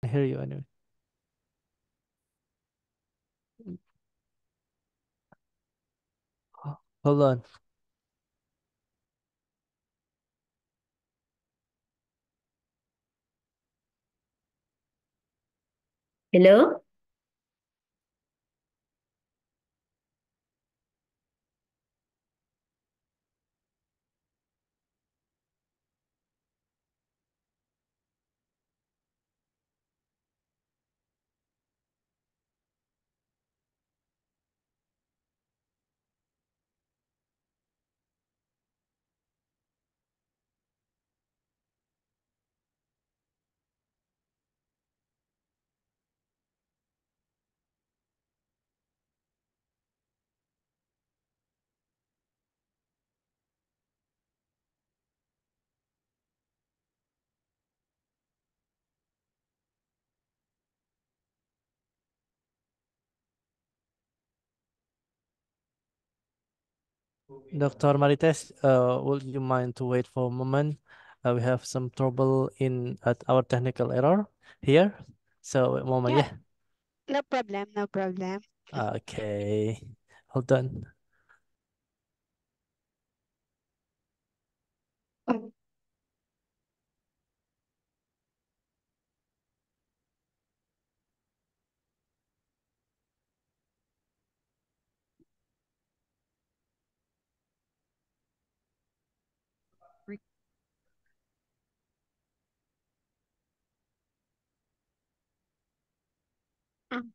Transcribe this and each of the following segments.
hear you anyway. Hold on. Hello? Dr. Marites, would you mind to wait for a moment? We have some trouble in at our technical error here. So a moment, Yeah, yeah. no problem, no problem. Okay. Hold on. Mm.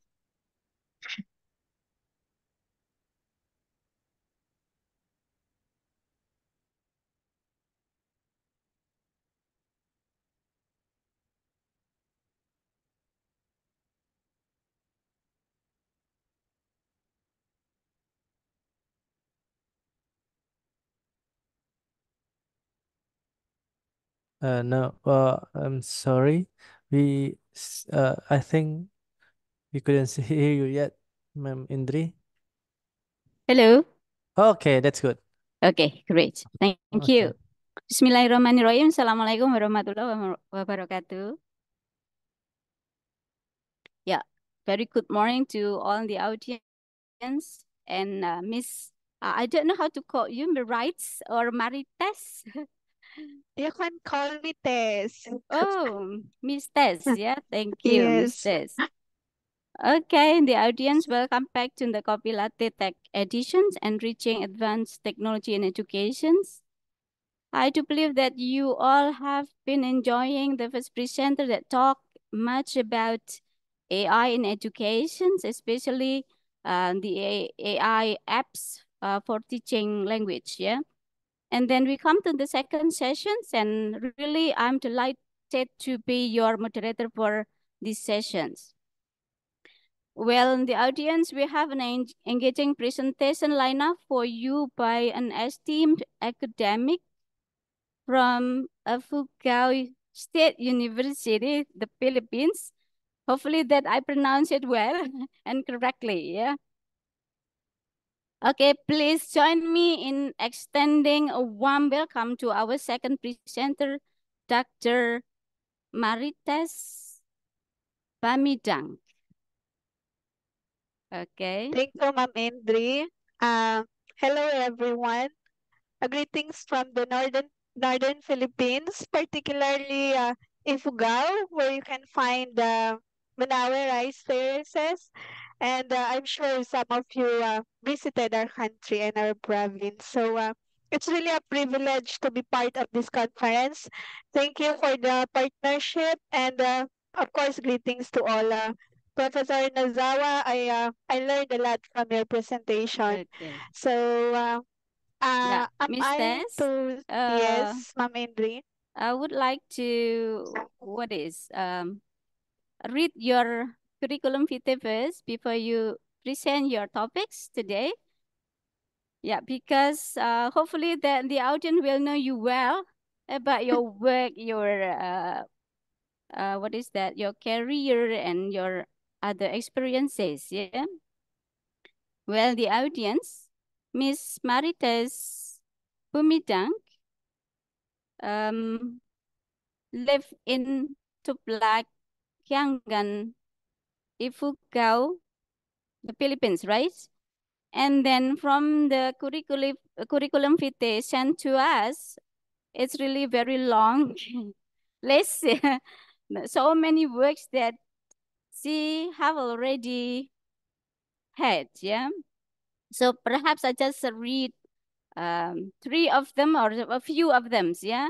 No, I'm sorry. I think we couldn't hear you yet, Ma'am Indri. Hello? Okay, that's good. Okay, great. Thank Okay. you. Bismillahirrahmanirrahim. Assalamualaikum warahmatullahi wabarakatuh. Yeah, very good morning to all the audience and Miss, I don't know how to call you, Marites or Marites. You can call me Tess. Oh, Miss Tess. Yeah, thank you, Miss Yes. Tess. Okay, the audience, welcome back to the Copy Latte Tech Editions, Enriching Advanced Technology in Educations. I do believe that you all have been enjoying the first presenter that talked much about AI in education, especially the AI apps for teaching language. Yeah. And then we come to the second sessions, and really I'm delighted to be your moderator for these sessions. Well, in the audience, we have an engaging presentation lineup for you by an esteemed academic from Ifugao State University, the Philippines. Hopefully that I pronounce it well and correctly, yeah. Okay, please join me in extending a warm welcome to our second presenter, Dr. Marites Bamidang. Okay. Thank you, Ma'am Indri. Uh, Hello, everyone. Greetings from the northern Philippines, particularly Ifugao, where you can find Manawe rice terraces. And I'm sure some of you visited our country and our province. So it's really a privilege to be part of this conference. Thank you for the partnership and of course greetings to all. Professor Nazawa, I learned a lot from your presentation. Okay. So Yeah, am Miss I Tess, to uh, yes, Ma'am Indri? I would like to, read your curriculum vitae first before you present your topics today. Yeah, because hopefully the audience will know you well about your work, your your career and your other experiences. Yeah. Well, the audience, Miss Marites Bumidang, um, live in Tuplak Kiangan, Ifugao, the Philippines, right? And then from the curriculum vitae sent to us, it's really very long. Let's see. So many works that she have already had, yeah. So perhaps I just read 3 of them or a few of them, yeah.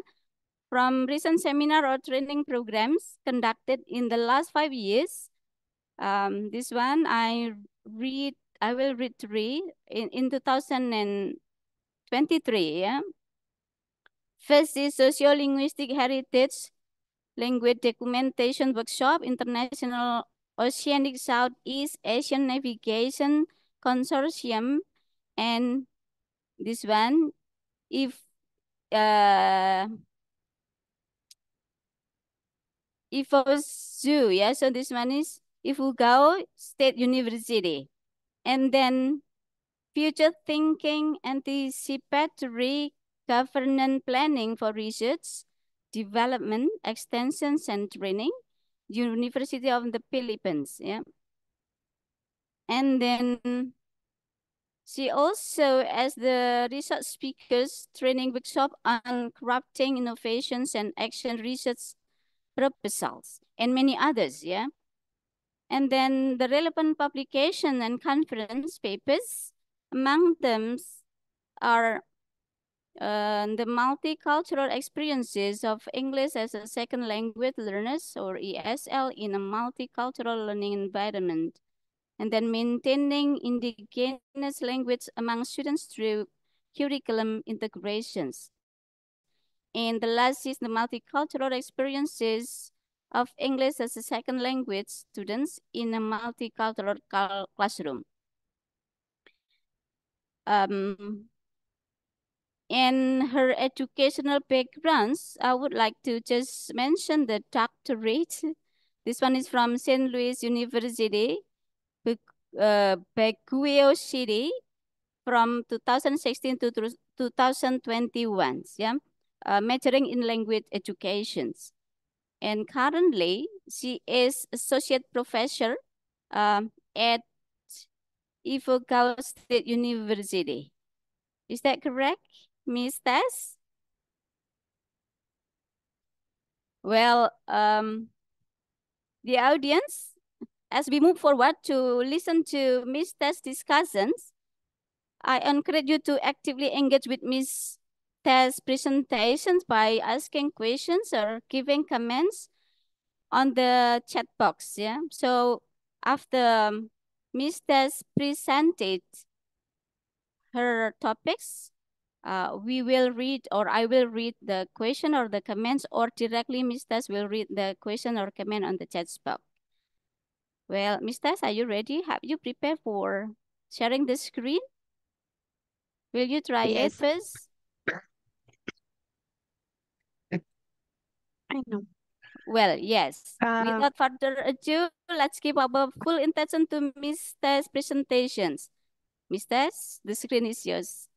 From recent seminar or training programs conducted in the last 5 years. This one I will read 3 in 2023, yeah. First is Sociolinguistic Heritage Language Documentation Workshop, International Oceanic Southeast Asian Navigation Consortium, and this one, if Ifozoo, yeah, so this one is Ifugao State University. And then Future Thinking, Anticipatory Governance Planning for Research, Development, Extensions, and Training, University of the Philippines, yeah. And then she also, as the research speakers training workshop on crafting innovations and action research proposals, and many others, yeah. And then the relevant publication and conference papers, among them are the multicultural experiences of English as a second language learners, or ESL, in a multicultural learning environment. And then maintaining indigenous language among students through curriculum integrations. And the last is the multicultural experiences of English as a second language students in a multicultural classroom. In her educational backgrounds, I would like to just mention the doctorate. This one is from St. Louis University, Baguio City, from 2016 to 2021, yeah, majoring in language educations. And currently, she is associate professor at Ifugao State University. Is that correct, Ms. Tess? Well, the audience, as we move forward to listen to Ms. Tess' discussions, I encourage you to actively engage with Ms. Tess' presentations by asking questions or giving comments on the chat box, yeah? So after Ms. Tess presented her topics, we will read, or I will read the question or the comments, or directly Ms. Tess will read the question or comment on the chat box. Well, Ms. Tess, are you ready? Have you prepared for sharing the screen? Will you try it first? I know. Well, yes. Without further ado, let's give our full attention to Ms. Tess' presentations. Ms. Tess, the screen is yours.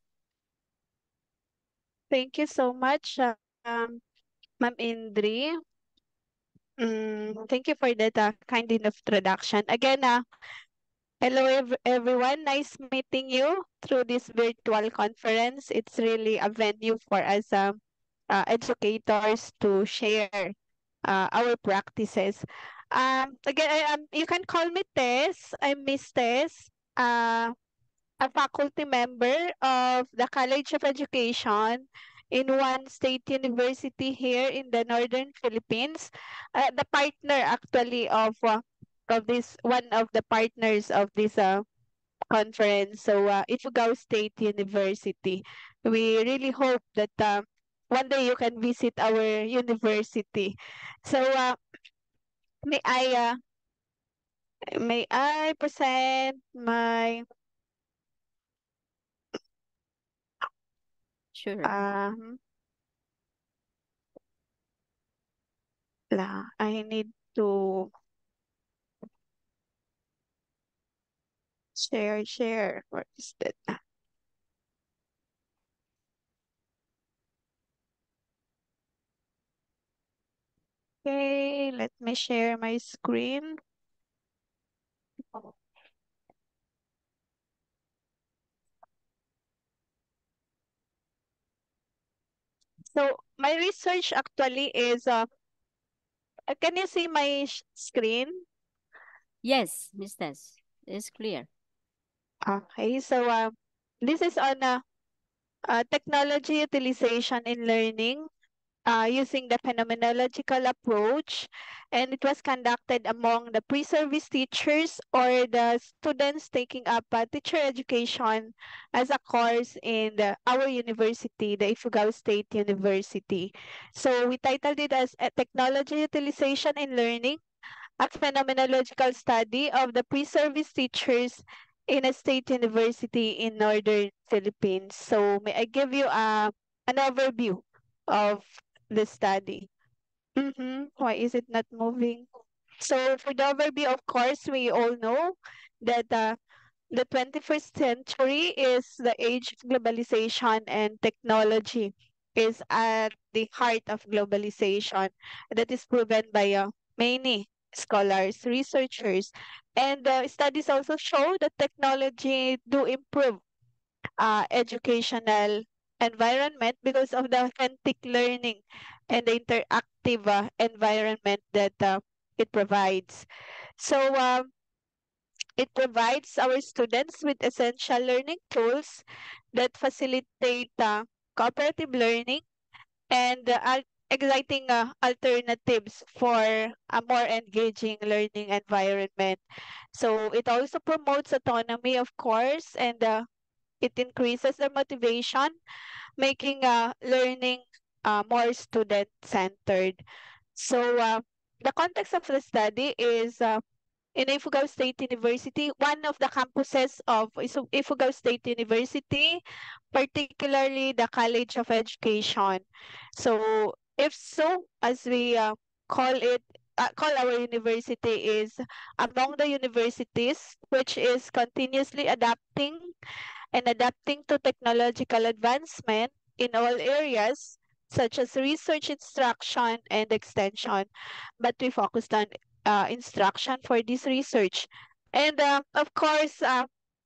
Thank you so much, Ma'am Indri. Thank you for that kind introduction. Again, hello everyone. Nice meeting you through this virtual conference. It's really a venue for us educators to share our practices. Again, you can call me Tess. I'm Miss Tess, a faculty member of the College of Education in one state university here in the northern Philippines. The partner actually of this, one of the partners of this conference. So Ifugao State University. We really hope that one day you can visit our university. So may I present my Sure. I need to share. What is that? Okay, let me share my screen. So my research actually is, can you see my screen? Yes, Miss Tess, it's clear. Okay, so this is on technology utilization in learning using the phenomenological approach, and it was conducted among the pre-service teachers or the students taking up teacher education as a course in our university, the Ifugao State University. So we titled it as a Technology Utilization in Learning, a phenomenological study of the pre-service teachers in a state university in northern Philippines. So may I give you an overview of the study? Why is it not moving? So for the overview, of course, we all know that the 21st century is the age of globalization, and technology is at the heart of globalization. That is proven by many scholars, researchers, and studies also show that technology do improve educational environment because of the authentic learning and the interactive environment that it provides. So it provides our students with essential learning tools that facilitate cooperative learning and exciting alternatives for a more engaging learning environment. So it also promotes autonomy, of course, and it increases their motivation, making learning more student-centered. So the context of the study is in Ifugao State University, one of the campuses of Ifugao State University, particularly the College of Education. So, if so, as we call our university, is among the universities which is continuously adapting to technological advancement in all areas, such as research, instruction, and extension. But we focused on instruction for this research. And of course,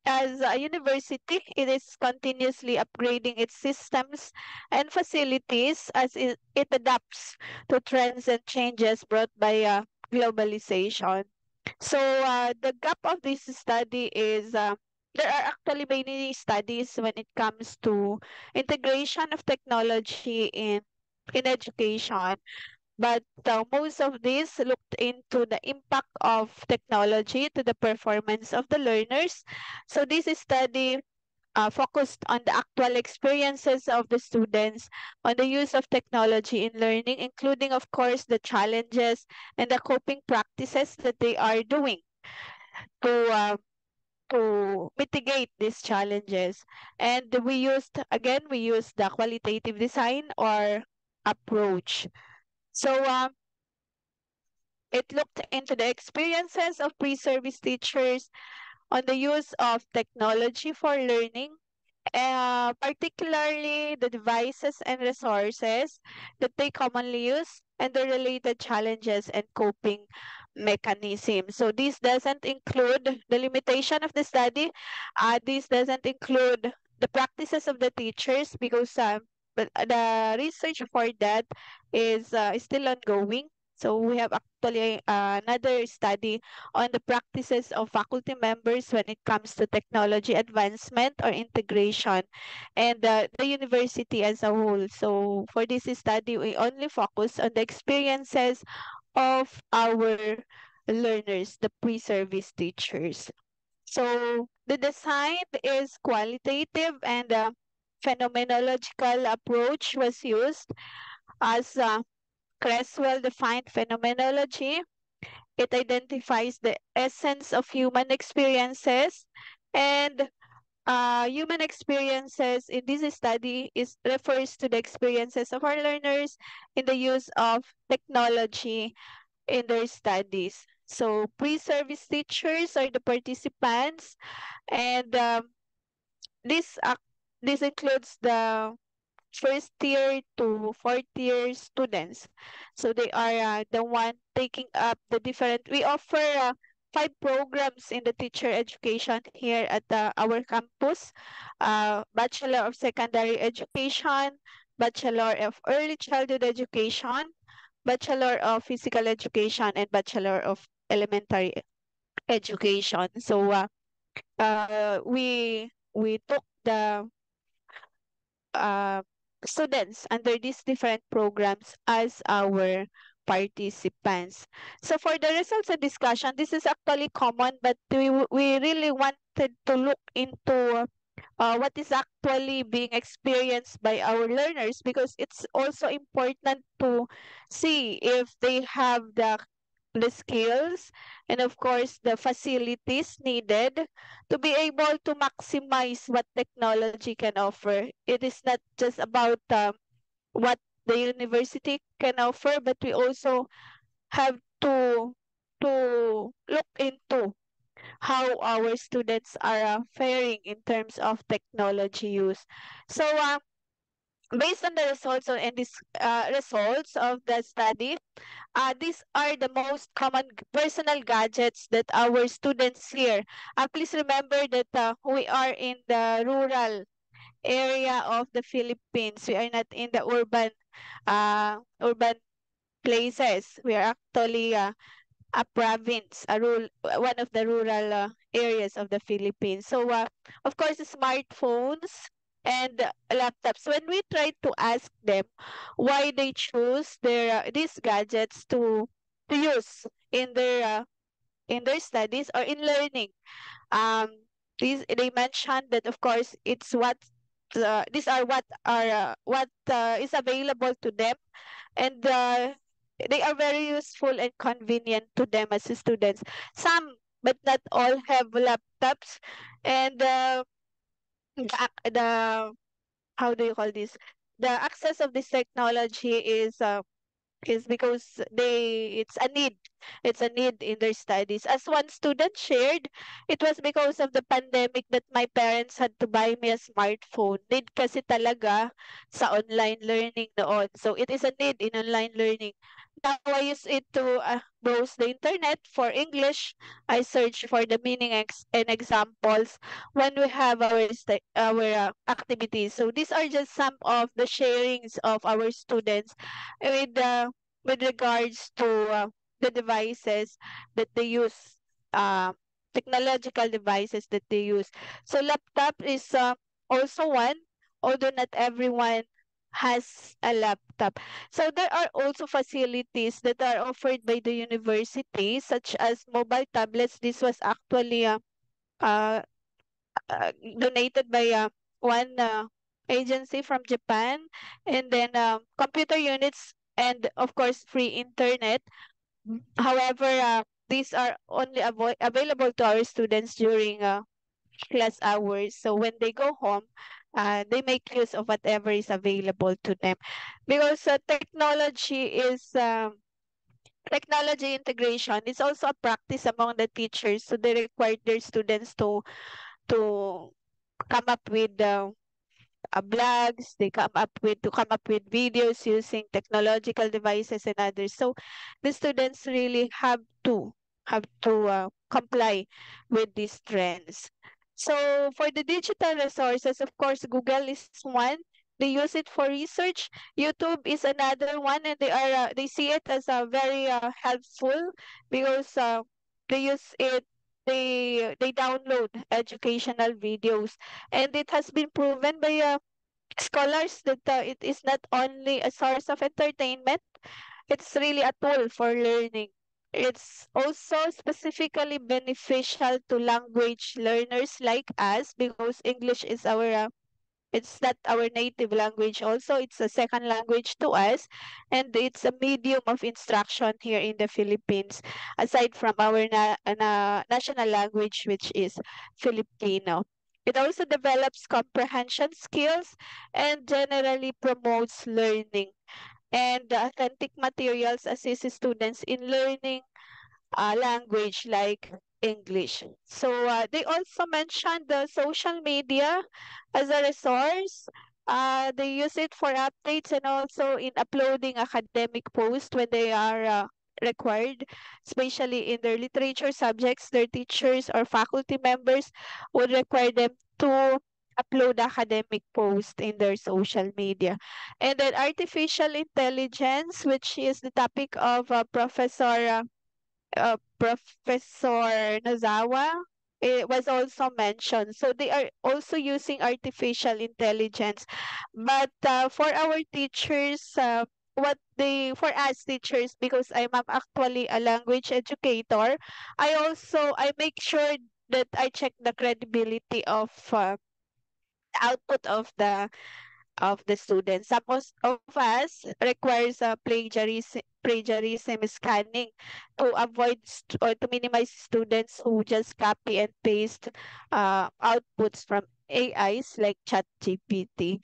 as a university, it is continuously upgrading its systems and facilities as it adapts to trends and changes brought by globalization. So the gap of this study is there are actually many studies when it comes to integration of technology in education, but most of these looked into the impact of technology to the performance of the learners. So this study focused on the actual experiences of the students on the use of technology in learning, including, of course, the challenges and the coping practices that they are doing to mitigate these challenges. And we used the qualitative design or approach. So it looked into the experiences of pre-service teachers on the use of technology for learning, particularly the devices and resources that they commonly use and the related challenges and coping mechanisms. So this doesn't include the limitation of the study. This doesn't include the practices of the teachers because but the research for that is still ongoing. So we have actually another study on the practices of faculty members when it comes to technology advancement or integration and the university as a whole. So for this study, we only focus on the experiences of our learners, the pre-service teachers. So the design is qualitative and phenomenological approach was used as Creswell defined phenomenology. It identifies the essence of human experiences, and human experiences in this study is refers to the experiences of our learners in the use of technology in their studies. So pre-service teachers are the participants, and this includes the first year to fourth year students. So they are the one taking up the different. We offer 5 programs in the teacher education here at our campus. Bachelor of Secondary Education, Bachelor of Early Childhood Education, Bachelor of Physical Education, and Bachelor of Elementary Education. So we took the uh, students under these different programs as our participants. So for the results and discussion, this is actually common, but we really wanted to look into what is actually being experienced by our learners, because it's also important to see if they have the skills and of course the facilities needed to be able to maximize what technology can offer. It is not just about what the university can offer, but we also have to look into how our students are faring in terms of technology use. So based on the results and these results of the study, these are the most common personal gadgets that our students here. Please remember that we are in the rural area of the Philippines. We are not in the urban places. We are actually a province, one of the rural areas of the Philippines. So, of course, smartphones and laptops. When we try to ask them why they choose these gadgets to use in their studies or in learning, um, they mentioned that of course it's these are what is available to them, and they are very useful and convenient to them as students. Some, but not all, have laptops, and the how do you call this? The access of this technology is because it's a need. It's a need in their studies. As one student shared, it was because of the pandemic that my parents had to buy me a smartphone. Need kasi talaga sa online learning noon. So it is a need in online learning. Now I use it to browse the internet for English. I search for the meaning and examples when we have our activities. So these are just some of the sharings of our students with with regards to the devices that they use, uh, technological devices that they use. So laptop is also one, although not everyone has a laptop. So there are also facilities that are offered by the university, such as mobile tablets. This was actually uh, donated by one agency from Japan, and then computer units, and of course free internet. However, these are only available to our students during class hours. So when they go home, they make use of whatever is available to them, because technology integration is also a practice among the teachers. So they require their students to come up with blogs. They come up with videos using technological devices and others. So the students really have to comply with these trends. So for the digital resources, of course, Google is one. They use it for research. YouTube is another one, and they see it as a very helpful, because they use it. They download educational videos, and it has been proven by scholars that it is not only a source of entertainment, it's really a tool for learning. It's also specifically beneficial to language learners like us, because English is it's not our native language. Also, it's a second language to us, and it's a medium of instruction here in the Philippines, aside from our national language, which is Filipino. It also develops comprehension skills and generally promotes learning. And the authentic materials assist students in learning language like English. So they also mentioned the social media as a resource. They use it for updates and also in uploading academic posts when they are required, especially in their literature subjects. Their teachers or faculty members would require them to upload academic posts in their social media. And then artificial intelligence, which is the topic of Professor Nozawa, it was also mentioned. So they are also using artificial intelligence. But for our teachers, for us teachers, because I'm actually a language educator, I make sure that I check the credibility of output of the students. Some of us requires plagiarism scanning to avoid or to minimize students who just copy and paste outputs from AIs like ChatGPT.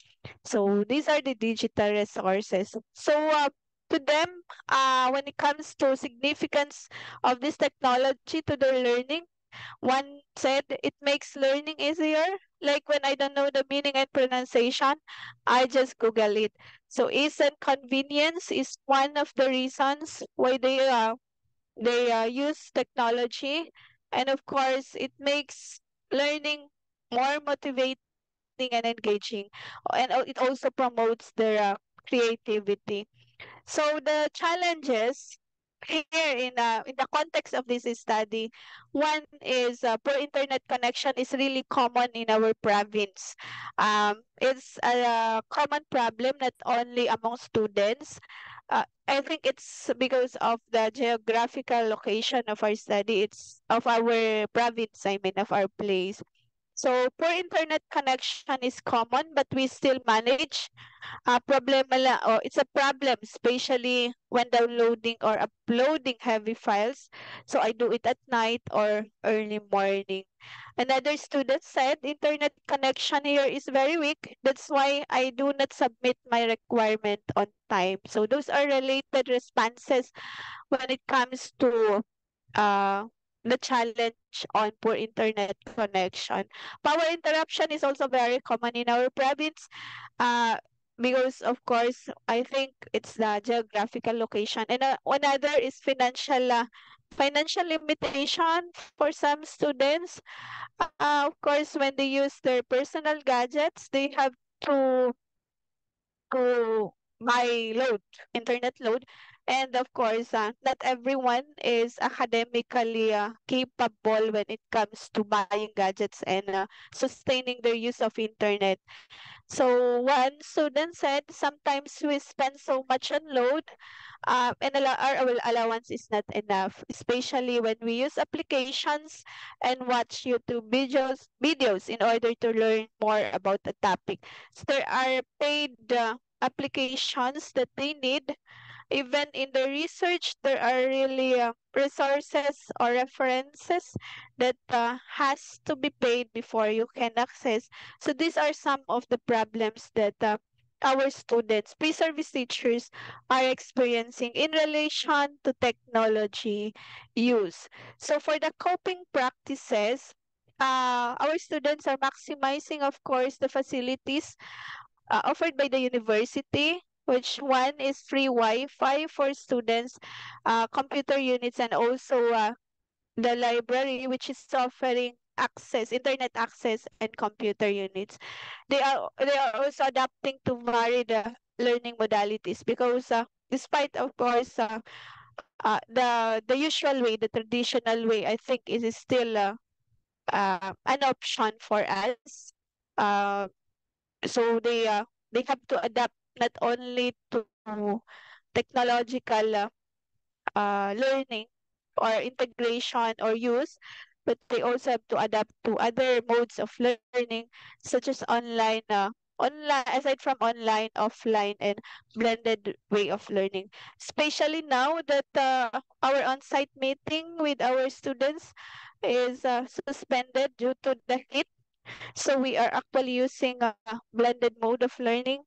So these are the digital resources. So to them, when it comes to significance of this technology to their learning, one said it makes learning easier. Like when I don't know the meaning and pronunciation, I just Google it. So ease and convenience is one of the reasons why they use technology, and of course, it makes learning more motivating and engaging, and it also promotes their creativity. So the challenges here in the context of this study, one is poor internet connection is really common in our province. It's a common problem not only among students. I think it's because of the geographical location of our study. It's of our province, I mean, of our place. So poor internet connection is common, but we still manage it's a problem, especially when downloading or uploading heavy files. So I do it at night or early morning. Another student said internet connection here is very weak. That's why I do not submit my requirement on time. So those are related responses when it comes to uh, the challenge on poor internet connection. Power interruption is also very common in our province. Uh, because of course I think it's the geographical location, and another is financial limitation for some students. Of course, when they use their personal gadgets, they have to buy internet load. And of course, not everyone is academically capable when it comes to buying gadgets and sustaining their use of internet. So one student said sometimes we spend so much on load, our allowance is not enough, especially when we use applications and watch YouTube videos in order to learn more about the topic. So there are paid applications that they need. Even in the research, there are really resources or references that has to be paid before you can access. So these are some of the problems that our students, pre-service teachers, are experiencing in relation to technology use. So for the coping practices, our students are maximizing, of course, the facilities offered by the university, which one is free Wi-Fi for students, computer units, and also the library, which is offering internet access, and computer units. They are also adapting to varied learning modalities because despite of course the usual way, the traditional way, I think is still an option for us. Uh, so they have to adapt not only to technological learning or integration or use, but they also have to adapt to other modes of learning, such as aside from online, offline, and blended way of learning. Especially now that our on-site meeting with our students is suspended due to the heat. So we are actually using a blended mode of learning.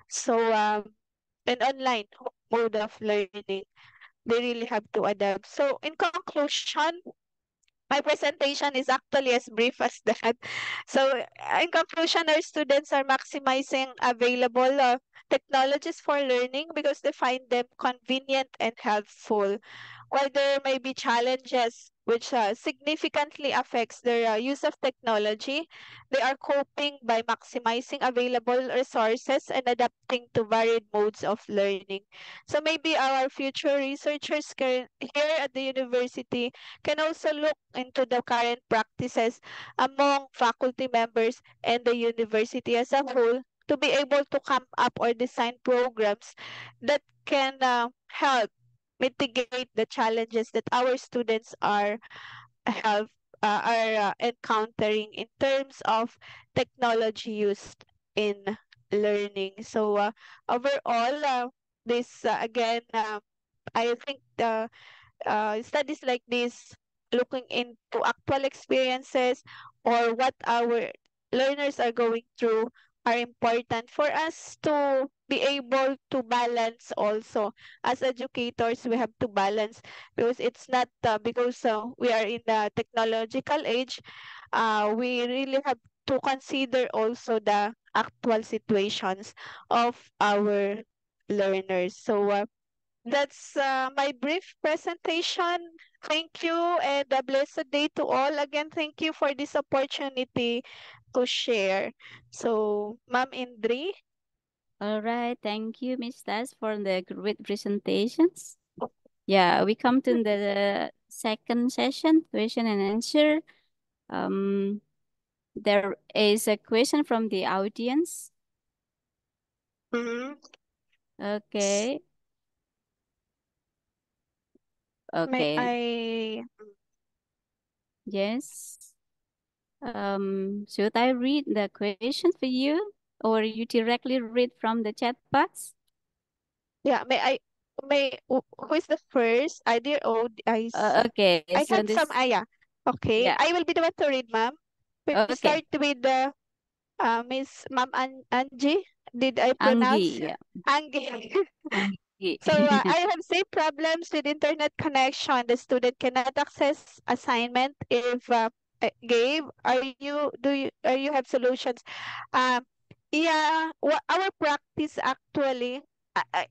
So an online mode of learning. They really have to adapt. So in conclusion, my presentation is actually as brief as that. So, in conclusion, our students are maximizing available technologies for learning because they find them convenient and helpful. While there may be challenges which significantly affects their use of technology, they are coping by maximizing available resources and adapting to varied modes of learning. So maybe our future researchers here at the university can also look into the current practices among faculty members and the university as a whole to be able to come up or design programs that can help mitigate the challenges that our students have encountering in terms of technology used in learning. So overall, this again, I think the studies like this, looking into actual experiences or what our learners are going through, are important for us to be able to balance also. As educators, we have to balance because it's not because we are in the technological age, we really have to consider also the actual situations of our learners. So that's my brief presentation. Thank you and a blessed day to all. Again, thank you for this opportunity to share. So, Ma'am Indri. All right, thank you, Miss Tas, for the great presentations. Yeah, we come to the second session, question and answer. There is a question from the audience. Mhm. Okay. May Okay. I? Yes. Should I read the question for you, or you directly read from the chat box? Yeah, who is the first? I dear old, Okay. I So have some, this, yeah. Okay, yeah, I will be the one to read, ma'am. We okay. start with the Miss Ma'am Angie. Did I pronounce? Angie, yeah, Angie. Angie. So I have same problems with internet connection. The student cannot access assignment if Gabe, are you have solutions? Um, yeah, our practice actually,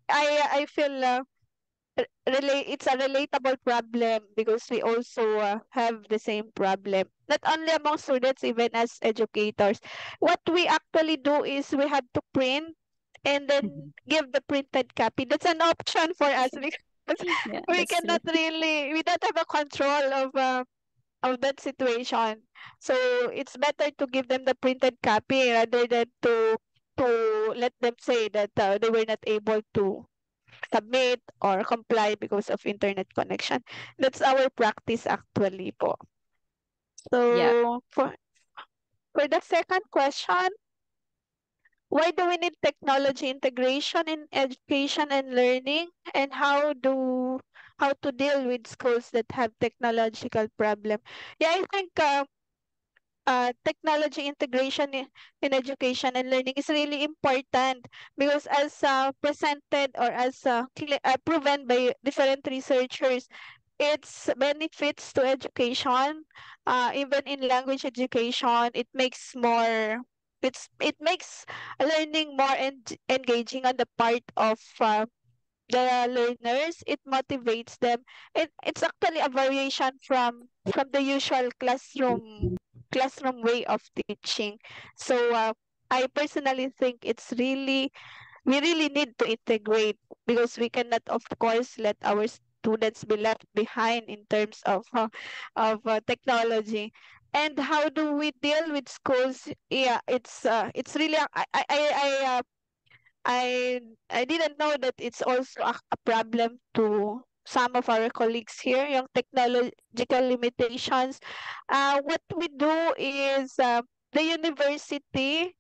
I feel relate. It's a relatable problem because we also have the same problem. Not only among students, even as educators. What we actually do is we have to print and then give the printed copy. That's an option for us because Yeah, we that's true. cannot really, we don't have a control of that situation. So it's better to give them the printed copy rather than to let them say that they were not able to submit or comply because of internet connection. That's our practice actually po. Yeah. So for the second question, why do we need technology integration in education and learning, and how to deal with schools that have technological problem? Yeah, I think technology integration in education and learning is really important because as presented or as proven by different researchers, its benefits to education, even in language education, it makes learning more engaging on the part of the learners. It motivates them. It's actually a variation from the usual classroom way of teaching. So I personally think we really need to integrate because we cannot, of course, let our students be left behind in terms of technology. And how do we deal with schools? Yeah, it's really I I didn't know that it's also a problem to some of our colleagues here, yung technological limitations. What we do is the university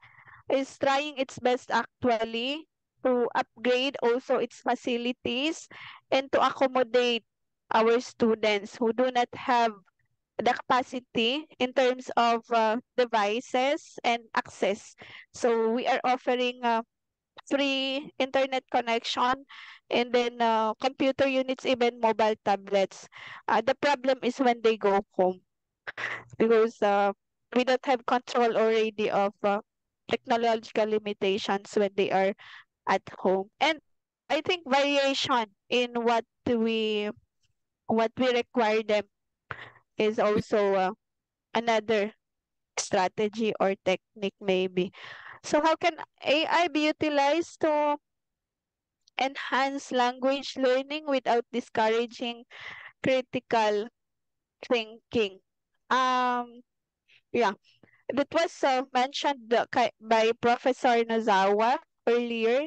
is trying its best actually to upgrade also its facilities and to accommodate our students who do not have the capacity in terms of devices and access. So we are offering free internet connection and then computer units, even mobile tablets. The problem is when they go home. because we don't have control already of technological limitations when they are at home. And I think variation in what we require them is also another strategy or technique maybe. So how can AI be utilized to enhance language learning without discouraging critical thinking? Um, yeah, that was mentioned by Professor Nozawa earlier.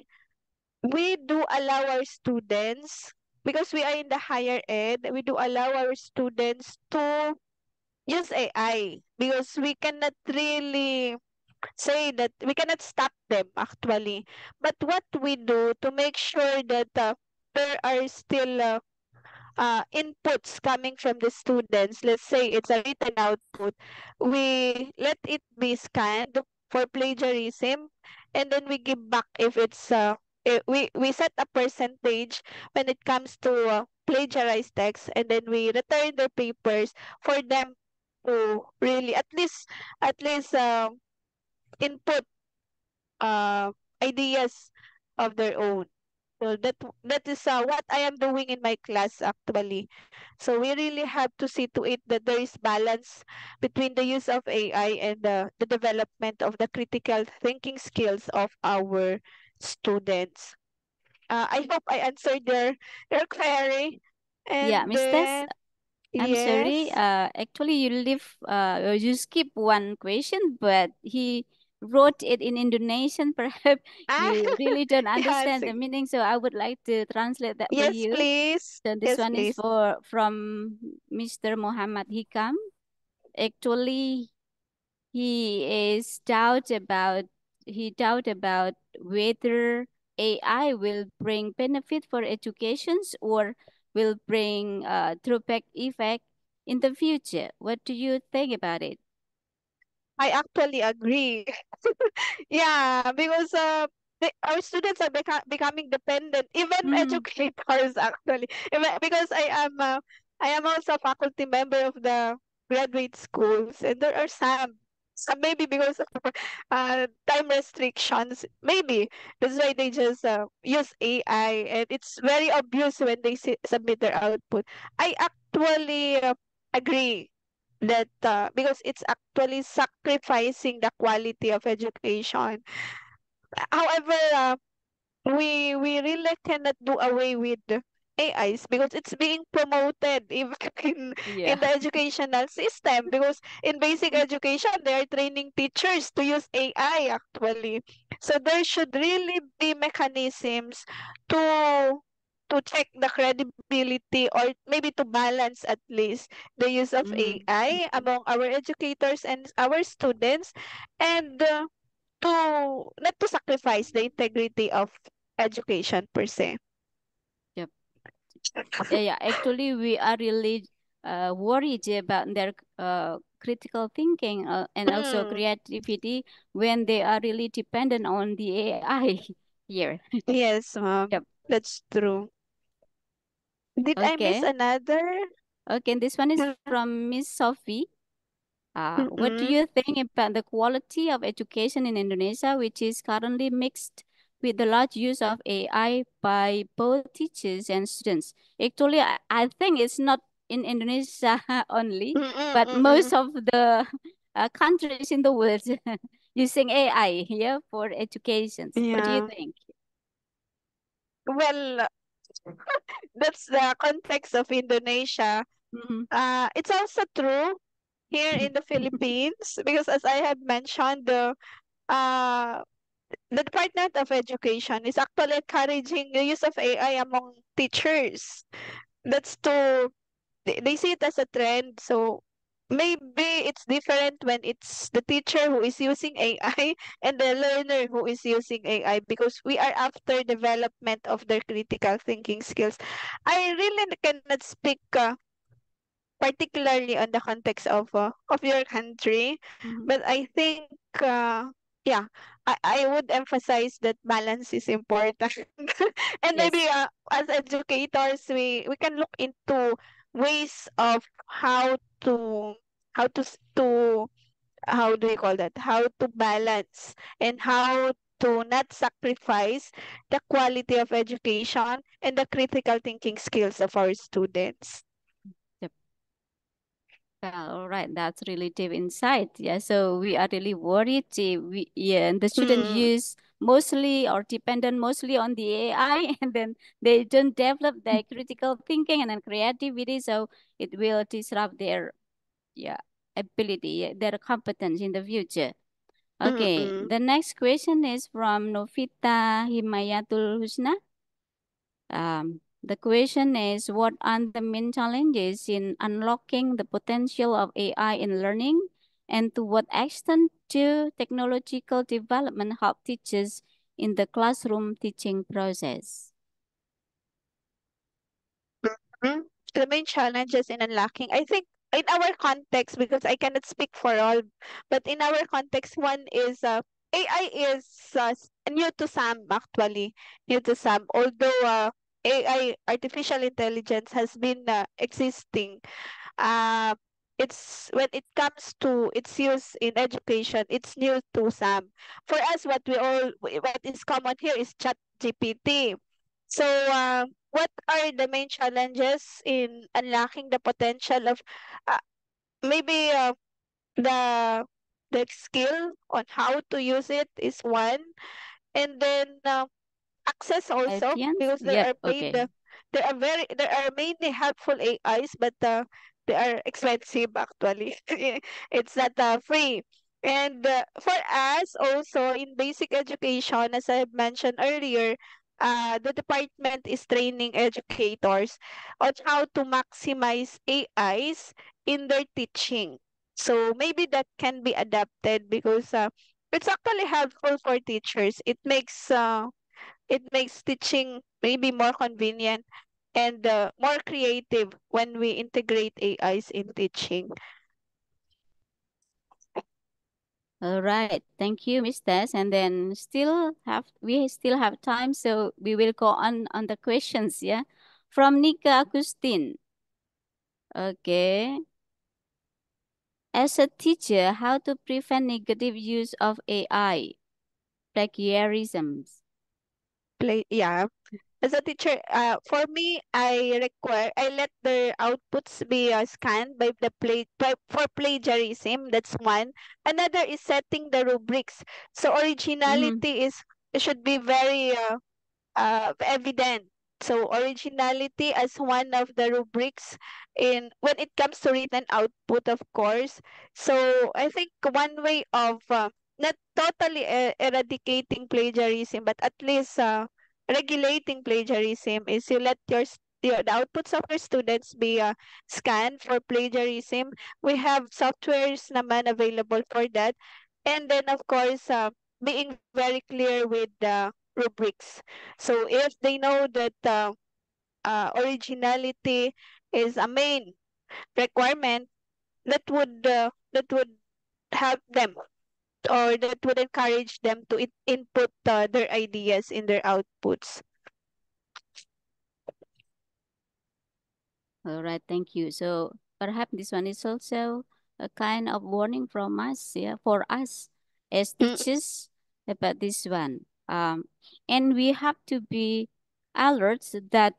We do allow our students, because we are in the higher ed, we do allow our students to use AI because we cannot really say that we cannot stop them actually. But what we do to make sure that there are still inputs coming from the students, let's say it's a written output, we let it be scanned for plagiarism, and then we give back if it's we set a percentage when it comes to plagiarized text, and then we return their papers for them to really at least input uh, ideas of their own. So that is what I am doing in my class actually. So we really have to see to it that there is balance between the use of AI and the development of the critical thinking skills of our students. I hope I answered your query. Yeah, And Miss Tess, then I'm sorry. yes. Actually, you skip one question, but he wrote it in Indonesian. Perhaps Ah, you really don't yeah, understand the meaning, so I would like to translate that for yes, you. please. So this Yes, one is please. from Mr. Muhammad Hikam. Actually, he doubt about whether AI will bring benefit for educations or will bring drawback effect in the future. What do you think about it? I actually agree. Yeah, because our students are becoming dependent, even Mm, educators actually. Because I am also a faculty member of the graduate schools, and there are some maybe because of time restrictions, maybe that's why they just use AI, and it's very obvious when they submit their output. I actually agree that because it's actually sacrificing the quality of education. However, we really cannot do away with the AIs because it's being promoted even yeah. in the educational system, because in basic education they are training teachers to use AI actually. So there should really be mechanisms to check the credibility, or maybe to balance at least the use of Mm-hmm. AI among our educators and our students, and to not to sacrifice the integrity of education per se. Yep. Yeah. Actually, we are really worried about their critical thinking and also Mm, creativity when they are really dependent on the AI here. yes, Yep. that's true. Did I miss Okay. another? Okay. This one is from Miss Sophie. What do Mm-mm. you think about the quality of education in Indonesia, which is currently mixed with the large use of AI by both teachers and students? Actually, I think it's not in Indonesia only, Mm-mm, but most mm-mm. of the countries in the world using AI here for education. What do you Yeah. think? Well, that's the context of Indonesia. Mm-hmm. It's also true here in the Philippines, because as I have mentioned, uh the Department of Education is actually encouraging the use of AI among teachers. That's to they see it as a trend. So maybe it's different when it's the teacher who is using AI and the learner who is using AI, because we are after development of their critical thinking skills. I really cannot speak particularly on the context of your country, Mm-hmm. but I think yeah, I would emphasize that balance is important. And maybe Yes. as educators we can look into ways of how to how do you call that? How to balance and how to not sacrifice the quality of education and the critical thinking skills of our students. All right, that's really deep insight. Yeah, so we are really worried. And the student use mostly or dependent mostly on the AI, and then they don't develop their critical thinking and then creativity. So it will disrupt their ability, their competence in the future. Okay, the next question is from Novita Himayatul Husna. The question is, what are the main challenges in unlocking the potential of AI in learning, and to what extent do technological development help teachers in the classroom teaching process? The main challenges in unlocking, I think in our context, because I cannot speak for all, but in our context, one is AI is new to some, actually, new to some. Although AI, artificial intelligence, has been existing. Uh, it's when it comes to its use in education, it's new to some. For us, what is common here is Chat GPT. So, what are the main challenges in unlocking the potential of uh, maybe the the skill on how to use it is one, and then access also, Audience? because Yep, okay. there are mainly helpful AIs, but they are expensive actually. It's not free. And for us also in basic education, as I mentioned earlier, the department is training educators on how to maximize AIs in their teaching. So maybe that can be adapted, because it's actually helpful for teachers. It makes teaching maybe more convenient and more creative when we integrate AIs in teaching. All right, thank you, Miss Tess. And then we still have time, so we will go on the questions. Yeah, from Nika Agustin. Okay. As a teacher, how to prevent negative use of AI, plagiarisms? Yeah. As a teacher, for me, I let the outputs be scanned for plagiarism. That's one. Another is setting the rubrics. So Mm-hmm. originality should be very evident. So originality as one of the rubrics in when it comes to written output, of course. So I think one way of not totally eradicating plagiarism, but at least regulating plagiarism, is you let the outputs of your students be scanned for plagiarism. We have softwares naman available for that. And then of course, being very clear with the rubrics. So if they know that originality is a main requirement, that would help them, or that would encourage them to input their ideas in their outputs. All right, thank you. So perhaps this one is also a kind of warning from us, yeah, for us as Mm, teachers about this one. And we have to be alert that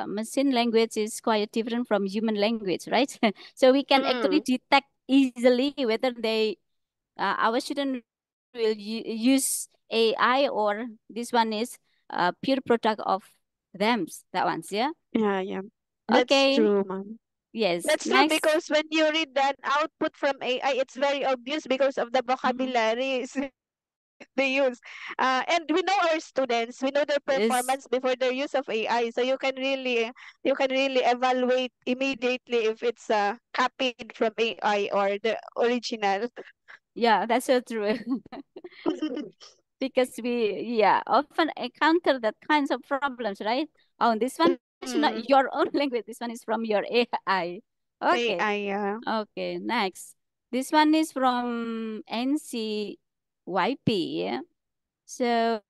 machine language is quite different from human language, right? So we can actually mm, detect easily whether our student will use AI or this one is a pure product of them. That one's, yeah. yeah, yeah. That's Okay. true, ma'am. Yes. That's true, Next. because when you read that output from AI, it's very obvious because of the Mhm. vocabularies they use. And we know our students, we know their performance Yes. before their use of AI. So you can really evaluate immediately if it's copied from AI or the original. Yeah, that's so true. Because we often encounter that kinds of problems, right? Oh, this one is not Mm, your own language. This one is from your AI. Okay. AI, yeah. Okay. Next. This one is from NCYP. Yeah? So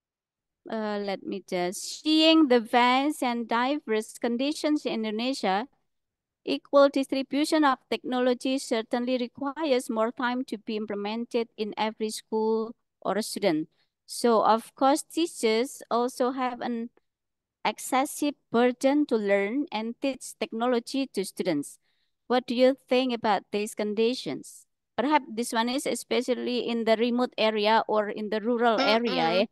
let me just seeing the vast and diverse conditions in Indonesia. Equal distribution of technology certainly requires more time to be implemented in every school or student. So of course, teachers also have an excessive burden to learn and teach technology to students. What do you think about these conditions? Perhaps this one is especially in the remote area or in the rural area.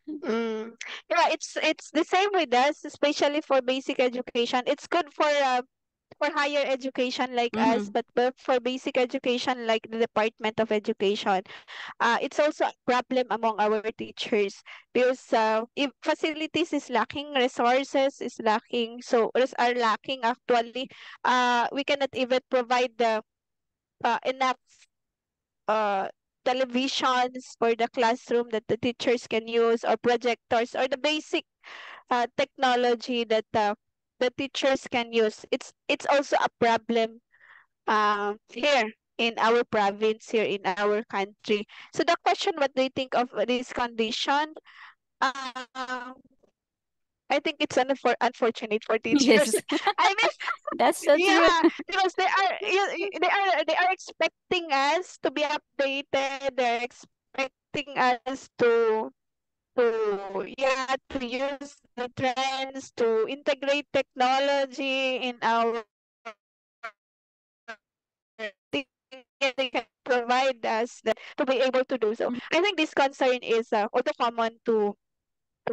Mm. Yeah, it's the same with us, especially for basic education. It's good for higher education like us, Mhm. but for basic education like the Department of Education, it's also a problem among our teachers because if facilities is lacking, resources is lacking, so are lacking actually. We cannot even provide the enough uh, televisions for the classroom that the teachers can use, or projectors, or the basic technology that the teachers can use. It's also a problem here in our province, here in our country. So the question, what do you think of this condition? Uh, I think it's unfortunate for teachers. Yes, I mean, that's so true. yeah, because they are expecting us to be updated. They're expecting us to use the trends, to integrate technology in our thing that they can provide us that to be able to do so. Mhm. I think this concern is also common to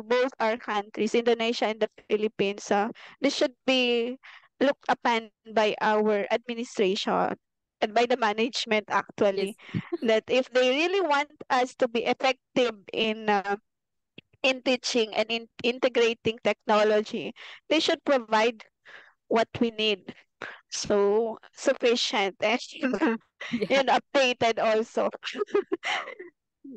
both our countries, Indonesia and the Philippines. This should be looked upon by our administration and by the management Yes. actually, that if they really want us to be effective in teaching and in integrating technology, they should provide what we need. So sufficient and Yeah, and updated also.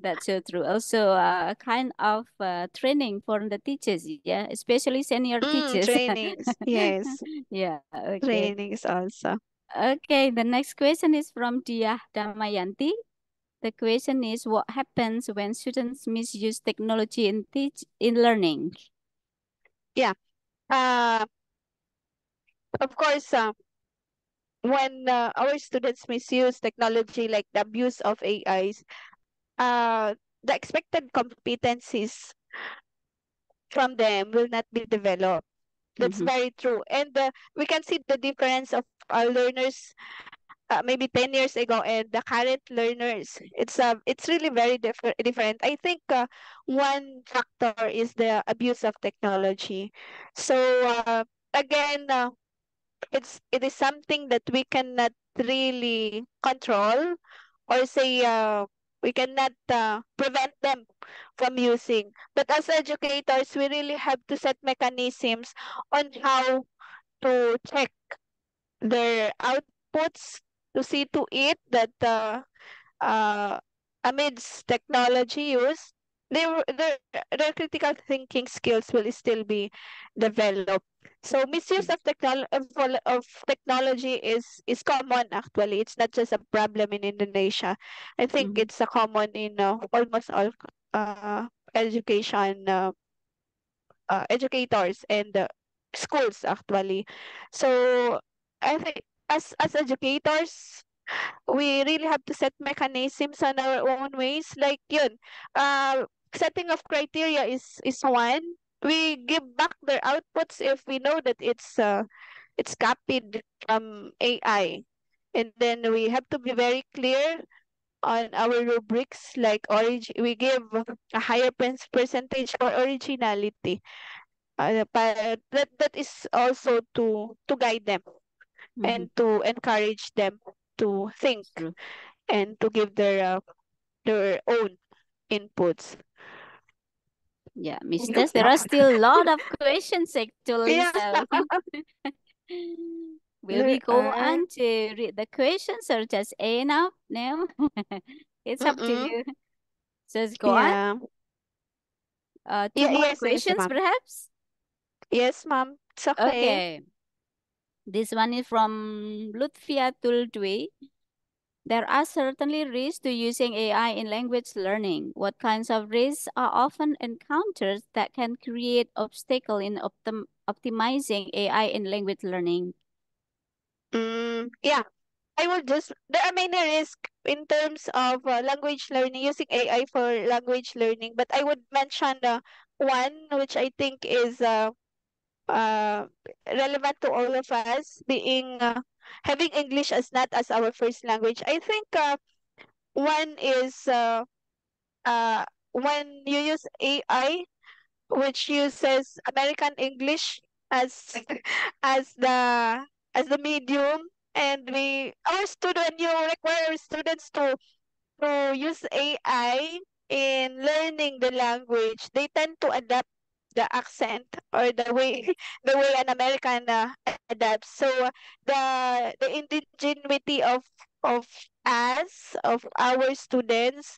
that's so true. Also, a kind of training for the teachers, yeah, especially senior teachers. Trainings. Yes, Yeah, okay. trainings also. Okay, the next question is from Diah Damayanti. The question is, what happens when students misuse technology in learning? Yeah. Uh, of course, when our students misuse technology like the abuse of AIs, the expected competencies from them will not be developed. That's Mhm. very true. And we can see the difference of our learners maybe 10 years ago and the current learners. It's really very different. I think one factor is the abuse of technology. So again, it is something that we cannot really control, or say we cannot prevent them from using. But as educators, we really have to set mechanisms on how to check their outputs, to see to it that uh, amidst technology use, their critical thinking skills will still be developed. So misuse Yes. of technology is common actually. It's not just a problem in Indonesia. I think Mhm. it's a common in almost all education educators and schools actually. So I think as educators, we really have to set mechanisms on our own ways. Like yun, setting of criteria is one. We give back their outputs if we know that it's copied from AI. And then we have to be very clear on our rubrics, like we give a higher percentage for originality. That is also to guide them Mhm. and to encourage them to think True. and to give their own inputs. Yeah, Miss Tess, there are still a lot of questions actually. Yeah, So, will we there go are. on to read the questions or just end up now? It's up to Mm-mm. you. Just go on. Yeah. Two Yeah. more Yes, questions, ma'am. perhaps. Yes, ma'am. It's okay. Okay. This one is from Lutfia Tuldwi. There are certainly risks to using AI in language learning. What kinds of risks are often encountered that can create obstacle in optimizing AI in language learning? Yeah, there are many risks in terms of language learning, using AI for language learning, but I would mention one which I think is uh, relevant to all of us, being having English as not as our first language. I think one is uh, when you use AI, which uses American English as as the as the medium, and you require students to use AI in learning the language, they tend to adapt the accent or the way the way an American adapts. So the indigenuity of our students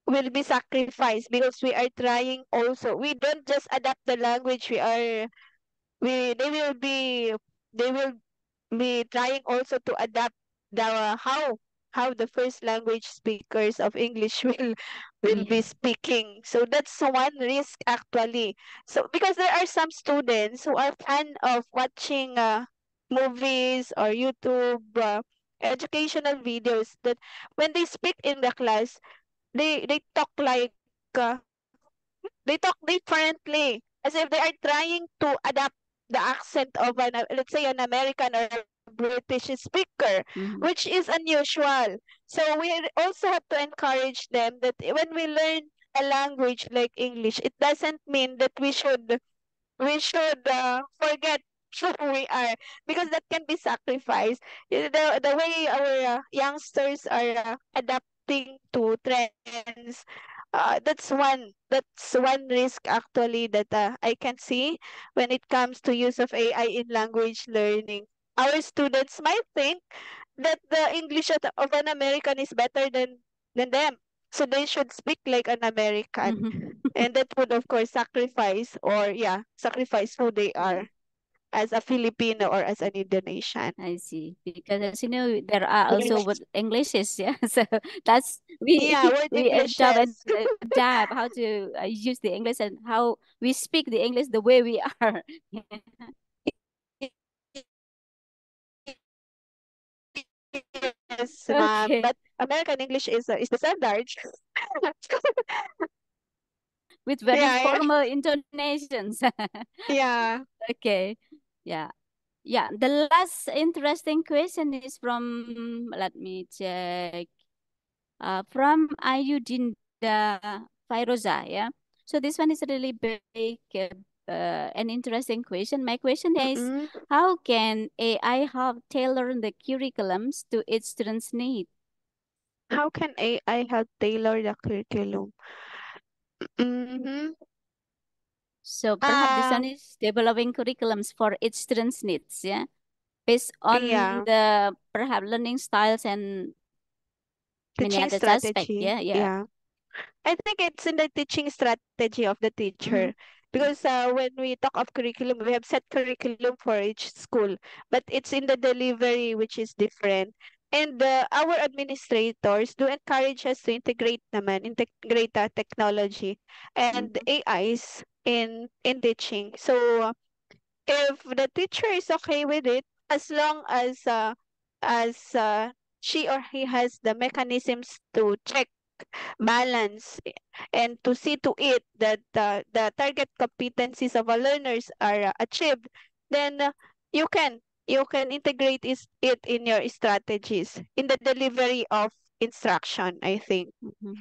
will be sacrificed because we are trying also. We don't just adapt the language. We they will be trying also to adapt the how the first language speakers of English will Yeah. be speaking. So that's one risk actually. So because there are some students who are fan of watching movies or YouTube educational videos, that when they speak in the class, they talk like they talk differently, as if they are trying to adapt the accent of let's say an American or a British speaker, which Mm-hmm. is unusual. So we also have to encourage them that when we learn a language like English, it doesn't mean that we should forget who we are, because that can be sacrificed. The way our youngsters are adapting to trends, that's one risk actually that I can see when it comes to use of AI in language learning. Our students might think that the English of an American is better than them, so they should speak like an American, and that would of course sacrifice who they Yeah, are as a Filipino or as an Indonesian. I see. Because as you know, there are also what English is, yeah. So that's we Yeah, word we adopt and Englishes. adapt how to use the English and how we speak the English the way we are. Yes, Okay, but American English is the standard. with very Yeah, yeah, formal intonations. yeah. Okay, yeah. Yeah, the last interesting question is from, let me check, from Ayudinda Fairoza, yeah. So this one is really big, an interesting question. My question is, Mm-mm. how can AI help tailor the curriculums to its students' need? How can AI help tailor the curriculum? Mm-hmm. So perhaps this Uh, one is developing curriculums for its students' needs, yeah, based on yeah, the perhaps learning styles and many teaching other aspects. strategy. Yeah, yeah. Yeah. I think it's in the teaching strategy of the teacher, Mm-hmm. because when we talk of curriculum, we have set curriculum for each school, but it's in the delivery which is different. And our administrators do encourage us to integrate technology and Mm-hmm. AIs in teaching. So if the teacher is okay with it, as long as she or he has the mechanisms to check balance, and to see to it that the target competencies of our learners are achieved, then you can integrate it in your strategies in the delivery of instruction, I think. Mm-hmm.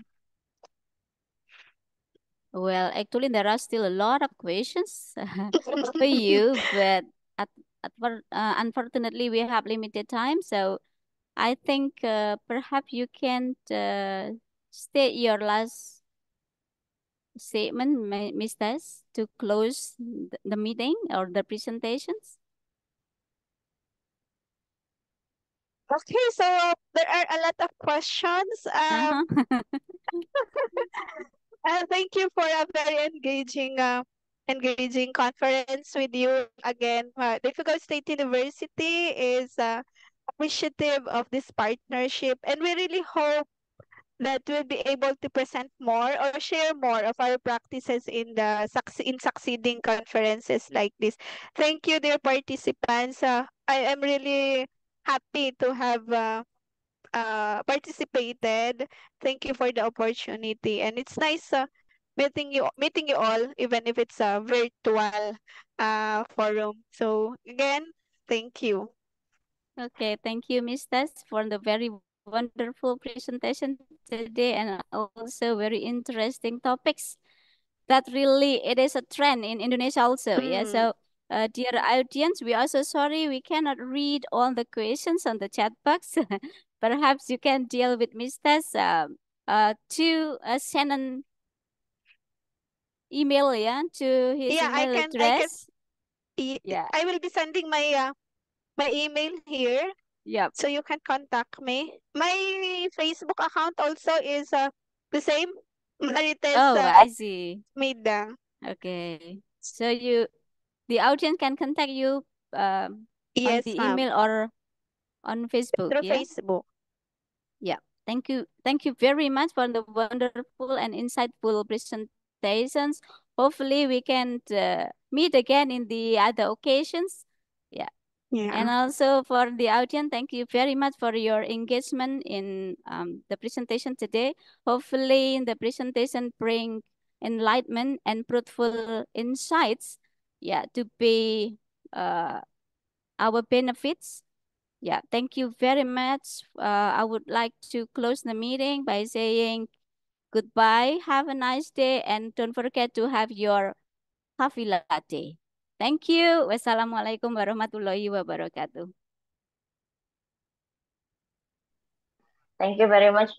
Well, actually, there are still a lot of questions for you, but unfortunately, we have limited time. So I think perhaps you can state your last statement, Miss Tess, to close the meeting or the presentations. Okay, so there are a lot of questions. Uh-huh. Thank you for a very engaging conference with you again. Difficult State University is appreciative of this partnership, and we really hope that we'll be able to present more or share more of our practices in succeeding conferences like this. Thank you, dear participants. I am really happy to have participated. Thank you for the opportunity, and it's nice meeting you all, even if it's a virtual forum. So again, thank you. Okay, thank you, Miss Tess, for the very wonderful presentation today and also very interesting topics. That really it is a trend in Indonesia also. Yeah. Mm. So, dear audience, we are so sorry we cannot read all the questions on the chat box. Perhaps you can deal with Miss Tess to send an email, yeah, to his Yeah, email I can. address. Yeah. I will be sending my email here, Yep. so you can contact me. My Facebook account also is the same, Marites Oh, I see. Mida. Okay. So the audience can contact you on Yes, the ma'am. email or on Facebook, Through yeah? Facebook. Yeah. Thank you. Thank you very much for the wonderful and insightful presentations. Hopefully we can meet again in the other occasions. Yeah. And Yeah. also for the audience, thank you very much for your engagement in the presentation today. Hopefully the presentation bring enlightenment and fruitful insights, yeah, to be our benefits. Yeah, thank you very much. I would like to close the meeting by saying goodbye, have a nice day, and don't forget to have your coffee latte. Thank you. Wassalamualaikum warahmatullahi wabarakatuh. Thank you very much,